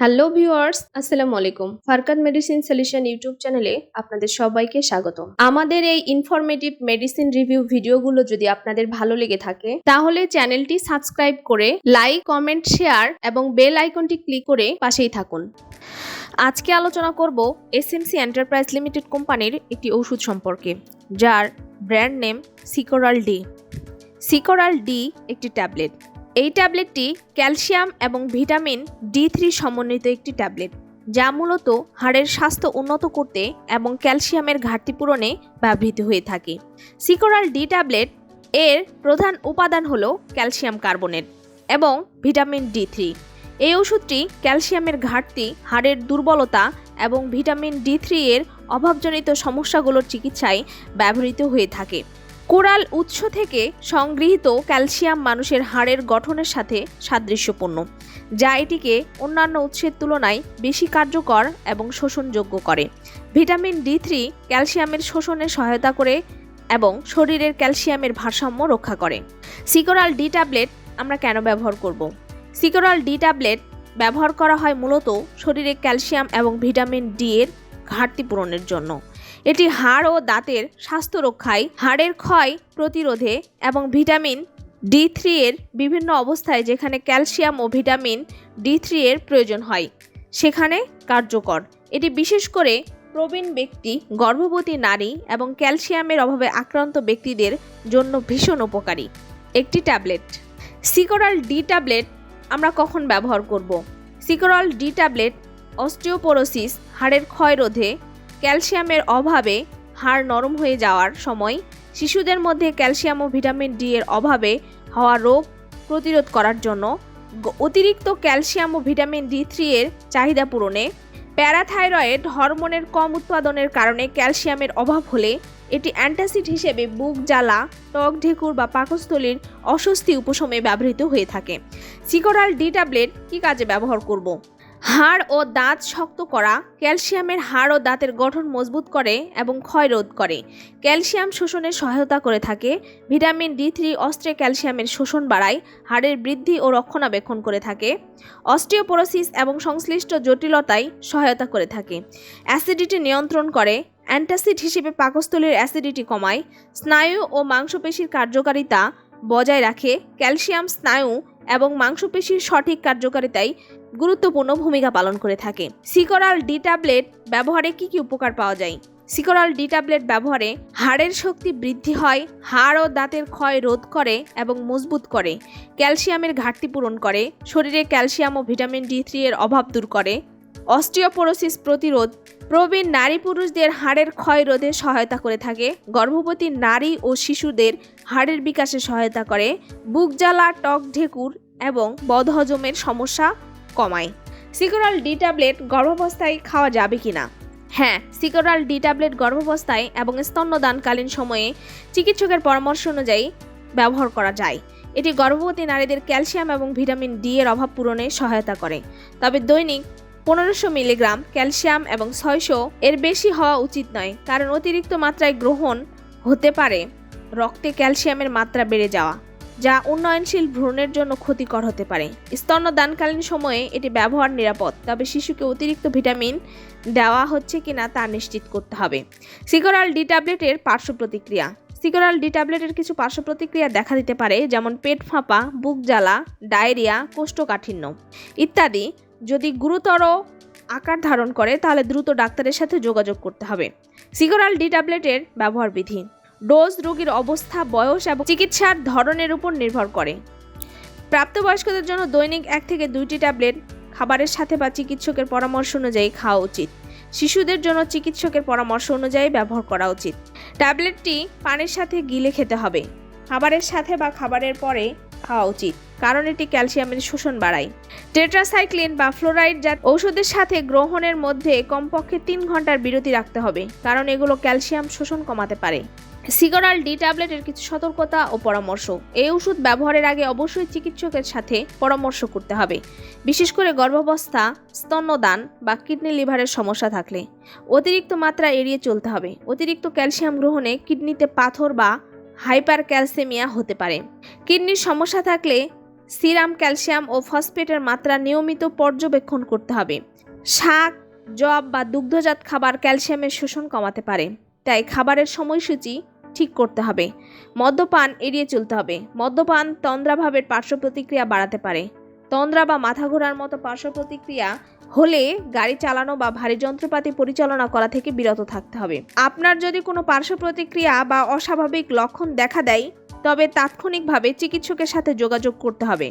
Hello viewers, আসসালামু আলাইকুম। ফারকাত medicine solution YouTube চ্যানেলে আপনাদের সবাইকে স্বাগতম। আমাদের এই ইনফরমেটিভ মেডিসিন রিভিউ ভিডিওগুলো যদি আপনাদের ভালো লেগে থাকে তাহলে চ্যানেলটি সাবস্ক্রাইব করে লাইক, কমেন্ট, শেয়ার এবং বেল আইকনটি ক্লিক করে পাশেই থাকুন। আজকে আলোচনা করব এসএমসি এন্টারপ্রাইজ লিমিটেড কোম্পানির একটি ওষুধ সম্পর্কে, যার ব্র্যান্ড নেম সিকোরাল ডি। সিকোরাল ডি একটি ট্যাবলেট। এই ট্যাবলেটটি ক্যালসিয়াম এবং ভিটামিন ডি3 সমন্বিত একটি ট্যাবলেট, যা মূলত হাড়ের স্বাস্থ্য উন্নত করতে এবং ক্যালসিয়ামের ঘাটতি পূরণে ব্যবহৃত হয়ে থাকে। সিকোরাল ডি ট্যাবলেট এর প্রধান উপাদান হল ক্যালসিয়াম কার্বনেট এবং ভিটামিন ডি3। এই ওষুধটি ক্যালসিয়ামের ঘাটতি, হাড়ের দুর্বলতা এবং ভিটামিন ডি3 এর অভাবজনিত সমস্যাগুলোর চিকিৎসায় ব্যবহৃত হয়ে থাকে। কোরাল উৎস থেকে সংগৃহীত ক্যালসিয়াম মানুষের হাড়ের গঠনের সাথে সাদৃশ্যপূর্ণ, যা এটিকে অন্যান্য উৎসের তুলনায় বেশি কার্যকর এবং শোষণযোগ্য করে। ভিটামিন ডি3 ক্যালসিয়ামের শোষণে সহায়তা করে এবং শরীরের ক্যালসিয়ামের ভারসাম্য রক্ষা করে। সিকোরাল ডি ট্যাবলেট আমরা কেন ব্যবহার করব? সিকোরাল ডি ট্যাবলেট ব্যবহার করা হয় মূলত শরীরে ক্যালসিয়াম এবং ভিটামিন ডি এর ঘাটতি পূরণের জন্য। এটি হাড় ও দাঁতের স্বাস্থ্য রক্ষায়, হাড়ের ক্ষয় প্রতিরোধে এবং ভিটামিন ডি3 এর বিভিন্ন অবস্থায় যেখানে ক্যালসিয়াম ও ভিটামিন ডি3 এর প্রয়োজন হয় সেখানে কার্যকর। এটি বিশেষ করে প্রবীণ ব্যক্তি, গর্ভবতী নারী এবং ক্যালসিয়ামের অভাবে আক্রান্ত ব্যক্তিদের জন্য ভীষণ উপকারী একটি ট্যাবলেট। সিকোরাল ডি ট্যাবলেট আমরা কখন ব্যবহার করব? সিকোরাল ডি ট্যাবলেট অস্টিওপোরোসিস, হাড়ের ক্ষয় রোধে, ক্যালসিয়ামের অভাবে হাড় নরম হয়ে যাওয়ার সময়, শিশুদের মধ্যে ক্যালসিয়াম ও ভিটামিন ডি এর অভাবে হওয়া রোগ প্রতিরোধ করার জন্য, অতিরিক্ত ক্যালসিয়াম ও ভিটামিন ডি3 এর চাহিদা পূরণে, প্যারাথাইরয়েড হরমোনের কম উৎপাদনের কারণে ক্যালসিয়ামের অভাব হলে এটি অ্যান্টাসিড হিসেবে বুক জ্বালা, টক ঢেকুর বা পাকস্থলীর অস্বস্তি উপশমে ব্যবহৃত হয়ে থাকে। সিকোরাল ডি ট্যাবলেট কী কাজে ব্যবহার করব? হাড় ও দাঁত শক্ত করা, ক্যালসিয়ামের হাড় ও দাঁতের গঠন মজবুত করে এবং ক্ষয় রোধ করে, ক্যালসিয়াম শোষণে সহায়তা করে থাকে। ভিটামিন ডি3 অস্ত্রে ক্যালসিয়ামের শোষণ বাড়ায়, হাড়ের বৃদ্ধি ও রক্ষণাবেক্ষণ করে থাকে, অস্টিওপোরোসিস এবং সংশ্লিষ্ট জটিলতায় সহায়তা করে থাকে, অ্যাসিডিটি নিয়ন্ত্রণ করে, অ্যান্টাসিড হিসেবে পাকস্থলীর অ্যাসিডিটি কমায়, স্নায়ু ও মাংসপেশির কার্যকারিতা বজায় রাখে, ক্যালসিয়াম স্নায়ু এবং মাংসপেশির সঠিক কার্যকারিতায় গুরুত্বপূর্ণ ভূমিকা পালন করে থাকে। সিকোরাল ডি ট্যাবলেট ব্যবহারে কি কি উপকার পাওয়া যায়? সিকোরাল ডি ট্যাবলেট ব্যবহারে হাড়ের শক্তি বৃদ্ধি হয়, হাড় ও দাঁতের ক্ষয় রোধ করে এবং মজবুত করে, ক্যালসিয়ামের ঘাটতি পূরণ করে, শরীরে ক্যালসিয়াম ও ভিটামিন ডি3 এর অভাব দূর করে, অস্টিওপোরোসিস প্রতিরোধ, প্রবীণ নারী পুরুষদের হাড়ের ক্ষয় রোধে সহায়তা করে থাকে, গর্ভবতী নারী ও শিশুদের হাড়ের বিকাশে সহায়তা করে, বুক জ্বালা, টক ঢেকুর এবং বদহজমের সমস্যা কমায়। সিকোরাল ডি ট্যাবলেট গর্ভাবস্থায় খাওয়া যাবে কিনা? হ্যাঁ, সিকোরাল ডি ট্যাবলেট গর্ভাবস্থায় এবং স্তন্যদানকালীন সময়ে চিকিৎসকের পরামর্শ অনুযায়ী ব্যবহার করা যায়। এটি গর্ভবতী নারীদের ক্যালসিয়াম এবং ভিটামিন ডি এর অভাব পূরণে সহায়তা করে। তবে দৈনিক 1500 মিলিগ্রাম ক্যালসিয়াম এবং 600 এর বেশি হওয়া উচিত নয়, কারণ অতিরিক্ত মাত্রায় গ্রহণ হতে পারে রক্তে ক্যালসিয়ামের মাত্রা বেড়ে যাওয়া, যা উন্নয়নশীল ভ্রূণের জন্য ক্ষতিকর হতে পারে। স্তন্যদানকালীন সময়ে এটি ব্যবহার নিরাপদ, তবে শিশুকে অতিরিক্ত ভিটামিন দেওয়া হচ্ছে কিনা তা নিশ্চিত করতে হবে। সিকোরাল ডি ট্যাবলেটের পার্শ্ব প্রতিক্রিয়া। সিকোরাল ডি ট্যাবলেটের কিছু পার্শ্ব প্রতিক্রিয়া দেখা দিতে পারে, যেমন পেট ফাঁপা, বুক জ্বালা, ডায়রিয়া, কোষ্ঠকাঠিন্য ইত্যাদি। যদি গুরুতর আকার ধারণ করে তাহলে দ্রুত ডাক্তারের সাথে যোগাযোগ করতে হবে। সিকোরাল ডি ট্যাবলেটের ব্যবহার বিধি। ডোজ রোগীর অবস্থা, বয়স এবং চিকিৎসার ধরনের উপর নির্ভর করে। প্রাপ্তবয়স্কদের জন্য দৈনিক 1 থেকে 2টি ট্যাবলেট খাবারের সাথে বা চিকিৎসকের পরামর্শ অনুযায়ী খাওয়া উচিত। শিশুদের জন্য চিকিৎসকের পরামর্শ অনুযায়ী ব্যবহার করা উচিত। ট্যাবলেটটি পানির সাথে গিলে খেতে হবে। খাবারের সাথে বা খাবারের পরে খাওয়া উচিত, কারণ এটি ক্যালসিয়ামের শোষণ বাড়ায়। টেট্রাসাইক্লিন বা ফ্লোরাইড জাত ঔষধের সাথে গ্রহণের মধ্যে কমপক্ষে 3 ঘন্টার বিরতি রাখতে হবে, কারণ এগুলো ক্যালসিয়াম শোষণ কমাতে পারে। সিকোরাল ডি ট্যাবলেটের কিছু সতর্কতা ও পরামর্শ। এই ওষুধ ব্যবহারের আগে অবশ্যই চিকিৎসকের সাথে পরামর্শ করতে হবে, বিশেষ করে গর্ভাবস্থা, স্তন্যদান বা কিডনি লিভারের সমস্যা থাকলে। অতিরিক্ত মাত্রা এড়িয়ে চলতে হবে। অতিরিক্ত ক্যালসিয়াম গ্রহণে কিডনিতে পাথর বা হাইপার ক্যালসেমিয়া হতে পারে। কিডনির সমস্যা থাকলে সিরাম ক্যালসিয়াম ও ফসফেটের মাত্রা নিয়মিত পর্যবেক্ষণ করতে হবে। শাক, যব বা দুগ্ধজাত খাবার ক্যালসিয়ামের শোষণ কমাতে পারে, তাই খাবারের সময়সূচি ঠিক করতে হবে। মদ্যপান এড়িয়ে চলতে হবে। মদ্যপান তন্দ্রাভাবের পার্শ্ব প্রতিক্রিয়া বাড়াতে পারে। তন্দ্রা বা মাথা ঘোরার মতো পার্শ্ব প্রতিক্রিয়া হলে গাড়ি চালানো বা ভারী যন্ত্রপাতি পরিচালনা করা থেকে বিরত থাকতে হবে। আপনার যদি কোনো পার্শ্ব প্রতিক্রিয়া বা অস্বাভাবিক লক্ষণ দেখা দেয় তবে তাৎক্ষণিকভাবে চিকিৎসকের সাথে যোগাযোগ করতে হবে।